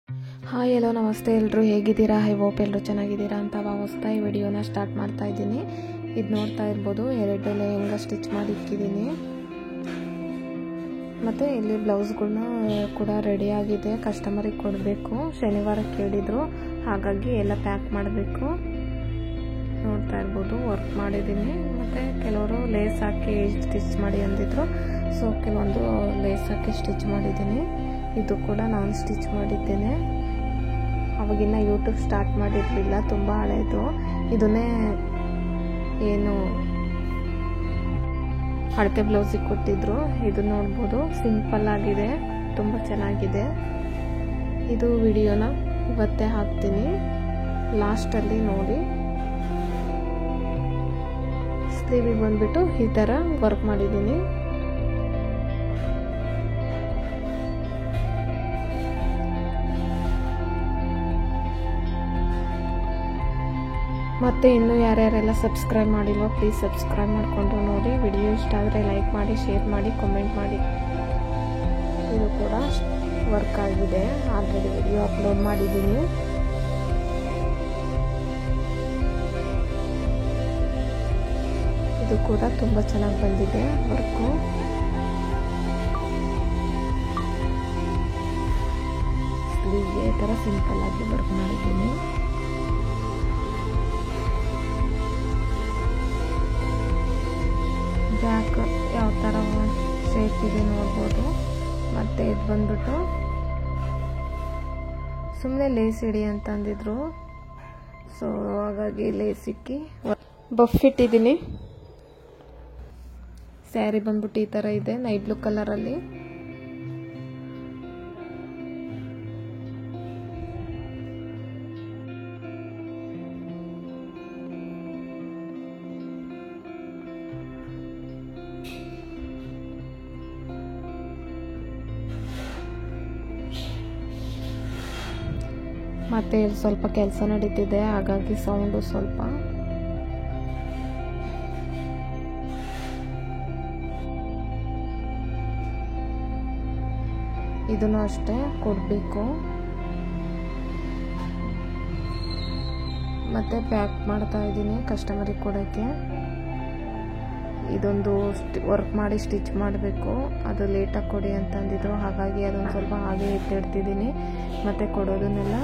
Hi ಎಲ್ಲೋ ನಮಸ್ತೆ ಎಲ್ಲರೂ ಹೇಗಿದ್ದೀರಾ? ಐ ಹೋಪ್ ಎಲ್ಲರೂ ಚೆನ್ನಾಗಿದ್ದೀರಾ ಅಂತ ಭಾವಿಸ್ತಾ ಈ ವಿಡಿಯೋನ ಸ್ಟಾರ್ಟ್ ಮಾಡ್ತಾ ಇದ್ದೀನಿ. ಇದು ನೋಡ್ತಾ ಇರ್ಬೋದು, 2 ಲೆಹಂಗಾ ಸ್ಟಿಚ್ ಮಾಡಿ ಇಕ್ಕಿದ್ದೀನಿ. ಮತ್ತು ಇಲ್ಲಿ ಬ್ಲೌಸ್ಗಳನ್ನ ಕೂಡ ರೆಡಿಯಾಗಿದೆ, ಕಸ್ಟಮರಿಗೆ ಕೊಡಬೇಕು. ಶನಿವಾರ ಕೇಳಿದರು, ಹಾಗಾಗಿ ಎಲ್ಲ ಪ್ಯಾಕ್ ಮಾಡಬೇಕು. ನೋಡ್ತಾ ಇರ್ಬೋದು, ವರ್ಕ್ ಮಾಡಿದ್ದೀನಿ. ಮತ್ತು ಕೆಲವರು ಲೇಸ್ ಹಾಕಿ ಸ್ಟಿಚ್ ಮಾಡಿ ಅಂದಿದ್ರು, ಸೊ ಕೆಲವೊಂದು ಲೇಸ್ ಹಾಕಿ ಸ್ಟಿಚ್ ಮಾಡಿದ್ದೀನಿ. ಇದು ಕೂಡ ನಾನು ಸ್ಟಿಚ್ ಮಾಡಿದ್ದೇನೆ. ಅವಾಗಿನ್ನ ಯೂಟ್ಯೂಬ್ ಸ್ಟಾರ್ಟ್ ಮಾಡಿರಲಿಲ್ಲ, ತುಂಬ ಹಳೇದು. ಇದನ್ನೇ ಏನು ಅಳತೆ ಬ್ಲೌಸಿಗೆ ಕೊಟ್ಟಿದ್ರು. ಇದು ನೋಡ್ಬೋದು, ಸಿಂಪಲ್ ಆಗಿದೆ, ತುಂಬ ಚೆನ್ನಾಗಿದೆ. ಇದು ವಿಡಿಯೋನ ಇವತ್ತೇ ಹಾಕ್ತೀನಿ, ಲಾಸ್ಟಲ್ಲಿ ನೋಡಿ. ಸ್ಲೀವಿಗೆ ಬಂದ್ಬಿಟ್ಟು ಈ ಥರ ವರ್ಕ್ ಮಾಡಿದ್ದೀನಿ. ಮತ್ತು ಇನ್ನೂ ಯಾರ್ಯಾರೆಲ್ಲ ಸಬ್ಸ್ಕ್ರೈಬ್ ಮಾಡಿಲ್ವೋ ಪ್ಲೀಸ್ ಸಬ್ಸ್ಕ್ರೈಬ್ ಮಾಡಿಕೊಂಡು ನೋಡಿ. ವಿಡಿಯೋ ಇಷ್ಟ ಆದರೆ ಲೈಕ್ ಮಾಡಿ, ಶೇರ್ ಮಾಡಿ, ಕಮೆಂಟ್ ಮಾಡಿ. ಇದು ಕೂಡ ವರ್ಕ್ ಆಗಿದೆ, ಆಲ್ರೆಡಿ ವಿಡಿಯೋ ಅಪ್ಲೋಡ್ ಮಾಡಿದ್ದೀನಿ. ಇದು ಕೂಡ ತುಂಬ ಚೆನ್ನಾಗಿ ಬಂದಿದೆ ವರ್ಕು. ಸ್ಲೀವ್ಗೆ ಈ ಥರ ಸಿಂಪಲ್ ಆಗಿ ವರ್ಕ್ ಮಾಡಿದ್ದೀನಿ. ಬ್ಯಾಕ್ ಯಾವ ಥರ ಶೇಪ್ ಇದೆ ನೋಡ್ಬೋದು. ಮತ್ತು ಇದು ಬಂದ್ಬಿಟ್ಟು ಸುಮ್ಮನೆ ಲೇಸ್ ಇಡಿ ಅಂತ ಅಂದಿದ್ರು, ಸೊ ಹಾಗಾಗಿ ಲೇಸ್ ಇಕ್ಕಿ ಬಫ್ ಇಟ್ಟಿದ್ದೀನಿ. ಸ್ಯಾರಿ ಬಂದ್ಬಿಟ್ಟು ಈ ಥರ ಇದೆ, ನೈ ಬ್ಲೂ ಕಲರಲ್ಲಿ. ಮತ್ತು ಇಲ್ಲಿ ಸ್ವಲ್ಪ ಕೆಲಸ ನಡೀತಿದೆ, ಹಾಗಾಗಿ ಸೌಂಡು ಸ್ವಲ್ಪ. ಇದನ್ನು ಅಷ್ಟೇ ಕೊಡಬೇಕು. ಮತ್ತು ಪ್ಯಾಕ್ ಮಾಡ್ತಾ ಇದ್ದೀನಿ ಕಸ್ಟಮರಿಗೆ ಕೊಡೋಕ್ಕೆ. ಇದೊಂದು ವರ್ಕ್ ಮಾಡಿ ಸ್ಟಿಚ್ ಮಾಡಬೇಕು, ಅದು ಲೇಟಾಗಿ ಕೊಡಿ ಅಂತ ಅಂದಿದ್ರು, ಹಾಗಾಗಿ ಅದೊಂದು ಸ್ವಲ್ಪ ಹಾಗೆ ಎತ್ತಿಡ್ತಿದ್ದೀನಿ. ಮತ್ತು ಕೊಡೋದನ್ನೆಲ್ಲ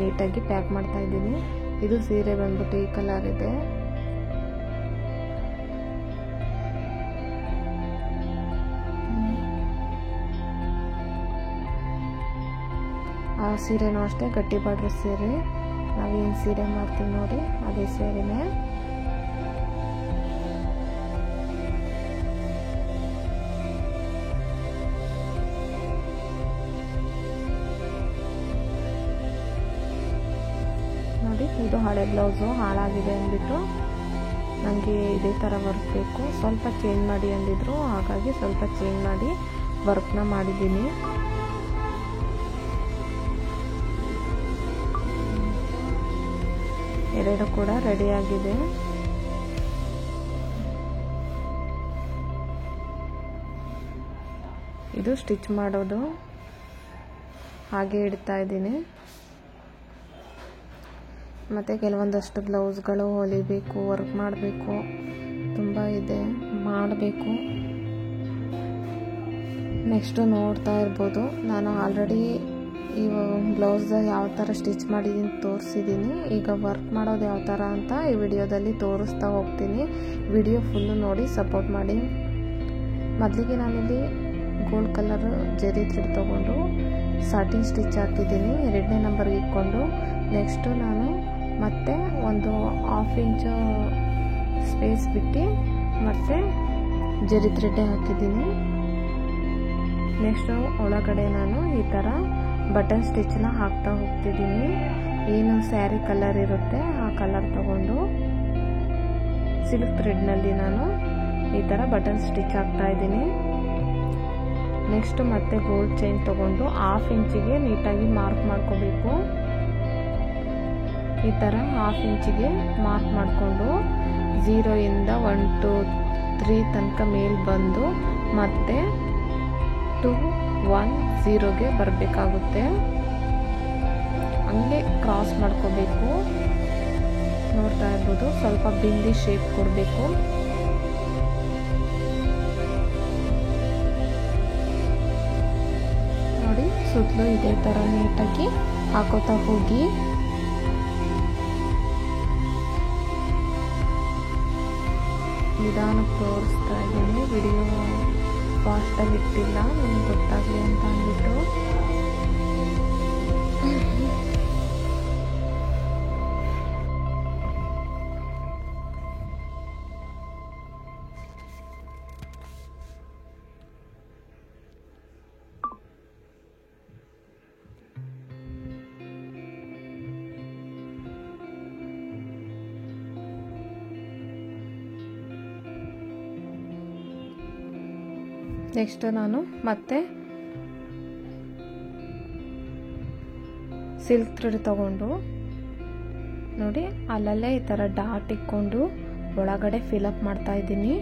ನೀಟಾಗಿ ಪ್ಯಾಕ್ ಮಾಡ್ತಾ ಇದ್ದೀನಿ. ಇದು ಸೀರೆ ಬಂದ್ಬಿಟ್ಟು ಈ ಕಲರ್ ಇದೆ. ಆ ಸೀರೆನೂ ಅಷ್ಟೇ ಗಟ್ಟಿ ಬಾರ್ಡ್ರ್ ಸೀರೆ. ನಾವೇನು ಸೀರೆ ಮಾಡ್ತೀವಿ ನೋಡಿ, ಅದೇ ಸೀರೆನೇ. ನೋಡಿ, ಇದು ಹಳೆ ಬ್ಲೌಸು ಹಾಳಾಗಿದೆ ಅಂದ್ಬಿಟ್ಟು ನನಗೆ ಇದೇ ಥರ ವರ್ಕ್ ಬೇಕು, ಸ್ವಲ್ಪ ಚೇಂಜ್ ಮಾಡಿ ಅಂದಿದ್ರು, ಹಾಗಾಗಿ ಸ್ವಲ್ಪ ಚೇಂಜ್ ಮಾಡಿ ವರ್ಕ್ನ ಮಾಡಿದ್ದೀನಿ. ಎರಡು ಕೂಡ ರೆಡಿಯಾಗಿದೆ. ಇದು ಸ್ಟಿಚ್ ಮಾಡೋದು, ಹಾಗೆ ಇಡ್ತಾ ಇದ್ದೀನಿ. ಮತ್ತು ಕೆಲವೊಂದಷ್ಟು ಬ್ಲೌಸ್ಗಳು ಹೊಲಿಬೇಕು, ವರ್ಕ್ ಮಾಡಬೇಕು, ತುಂಬ ಇದೆ, ಮಾಡಬೇಕು. ನೆಕ್ಸ್ಟು ನೋಡ್ತಾ ಇರ್ಬೋದು, ನಾನು ಆಲ್ರೆಡಿ ಈ ಬ್ಲೌಸ್ ಯಾವ ಥರ ಸ್ಟಿಚ್ ಮಾಡಿದ್ದೀನಿ ತೋರಿಸಿದ್ದೀನಿ. ಈಗ ವರ್ಕ್ ಮಾಡೋದು ಯಾವ ಥರ ಅಂತ ಈ ವಿಡಿಯೋದಲ್ಲಿ ತೋರಿಸ್ತಾ ಹೋಗ್ತೀನಿ. ವಿಡಿಯೋ ಫುಲ್ಲು ನೋಡಿ ಸಪೋರ್ಟ್ ಮಾಡಿ. ಮೊದಲಿಗೆ ನಾನಿಲ್ಲಿ ಗೋಲ್ಡ್ ಕಲರ್ ಜರಿ ಥ್ರೆಡ್ ತೊಗೊಂಡು ಸಾಟಿನ್ ಸ್ಟಿಚ್ ಹಾಕಿದ್ದೀನಿ, 2ನೇ ನಂಬರ್ಗೆ ಇಟ್ಕೊಂಡು. ನೆಕ್ಸ್ಟು ನಾನು ಮತ್ತೆ ಒಂದು 1/2 ಇಂಚು ಸ್ಪೇಸ್ ಬಿಟ್ಟು ಮತ್ತೆ ಜರಿ ಥ್ರೆಡ್ ಹಾಕಿದ್ದೀನಿ. ನೆಕ್ಸ್ಟು ಒಳಗಡೆ ನಾನು ಈ ಥರ ಬಟನ್ ಸ್ಟಿಚ್ನ ಹಾಕ್ತಾ ಹೋಗ್ತಿದ್ದೀನಿ. ಏನು ಸ್ಯಾರಿ ಕಲರ್ ಇರುತ್ತೆ ಆ ಕಲರ್ ತಗೊಂಡು ಸಿಲ್ಕ್ ಥ್ರೆಡ್ನಲ್ಲಿ ನಾನು ಈ ಥರ ಬಟನ್ ಸ್ಟಿಚ್ ಹಾಕ್ತಾ ಇದ್ದೀನಿ. ನೆಕ್ಸ್ಟು ಮತ್ತೆ ಗೋಲ್ಡ್ ಚೈನ್ ತೊಗೊಂಡು 1/2 ಇಂಚಿಗೆ ನೀಟಾಗಿ ಮಾರ್ಕ್ ಮಾಡ್ಕೋಬೇಕು. ಈ ಥರ 1/2 ಇಂಚಿಗೆ ಮಾರ್ಕ್ ಮಾಡಿಕೊಂಡು 0 ಇಂದ 1 2 3 ತನಕ ಮೇಲೆ ಬಂದು ಮತ್ತೆ 2 1 0ಗೆ ಬರಬೇಕಾಗುತ್ತೆ. ಹಂಗೆ ಕ್ರಾಸ್ ಮಾಡ್ಕೋಬೇಕು. ನೋಡ್ತಾ ಇರ್ಬೋದು, ಸ್ವಲ್ಪ ಬಿಂದಿ ಶೇಪ್ ಕೊಡಬೇಕು. ನೋಡಿ, ಸುತ್ತಲೂ ಇದೇ ಥರ ನೀಟಾಗಿ ಹಾಕೋತಾ ಹೋಗಿ. ನಿಧಾನಕ್ಕೆ ತೋರಿಸ್ತಾ ಇದ್ದೀನಿ, ವಿಡಿಯೋ ಫಾಸ್ಟಾಗಿ ಇಟ್ಟಿಲ್ಲ, ನನಗೆ ಗೊತ್ತಾಗಲಿ ಅಂತ ಅಂದ್ಬಿಟ್ಟು. ನೆಕ್ಸ್ಟ್ ನಾನು ಮತ್ತೆ ಸಿಲ್ಕ್ ಥ್ರೆಡ್ ತಗೊಂಡು ನೋಡಿ ಅಲ್ಲಲ್ಲೇ ಈ ಥರ ಡಾಟ್ ಇಕ್ಕೊಂಡು ಒಳಗಡೆ ಫಿಲಪ್ ಮಾಡ್ತಾ ಇದ್ದೀನಿ.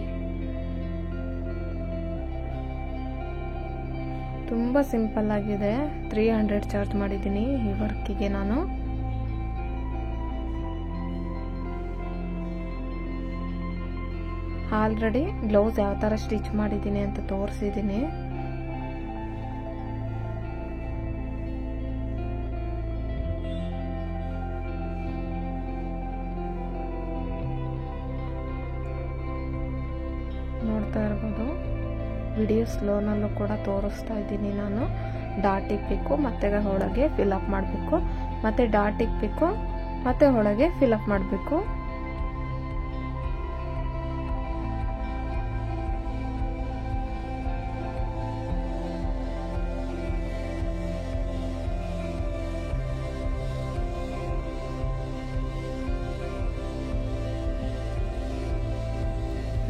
ತುಂಬ ಸಿಂಪಲ್ ಆಗಿದೆ. 300 ಚಾರ್ಜ್ ಮಾಡಿದ್ದೀನಿ ಈ ವರ್ಕಿಗೆ ನಾನು. ಆಲ್ರೆಡಿ ಬ್ಲೌಸ್ ಯಾವ ಥರ ಸ್ಟಿಚ್ ಮಾಡಿದ್ದೀನಿ ಅಂತ ತೋರಿಸಿದ್ದೀನಿ. ನೋಡ್ತಾ ಇರ್ಬೋದು, ವಿಡಿಯೋ ಸ್ಲೋನಲ್ಲೂ ಕೂಡ ತೋರಿಸ್ತಾ ಇದ್ದೀನಿ ನಾನು. ಡಾಟ್ ಇಕ್ಬೇಕು, ಮತ್ತೆ ಒಳಗೆ ಫಿಲಪ್ ಮಾಡಬೇಕು, ಮತ್ತೆ ಡಾಟ್ ಇಕ್ಬೇಕು, ಮತ್ತೆ ಒಳಗೆ ಫಿಲಪ್ ಮಾಡಬೇಕು.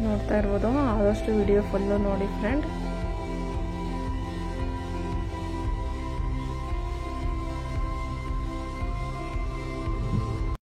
ನೋಡ್ತಾ ಇರ್ಬೋದು, ಆದಷ್ಟು ವಿಡಿಯೋ ಫುಲ್ಲು ನೋಡಿ ಫ್ರೆಂಡ್.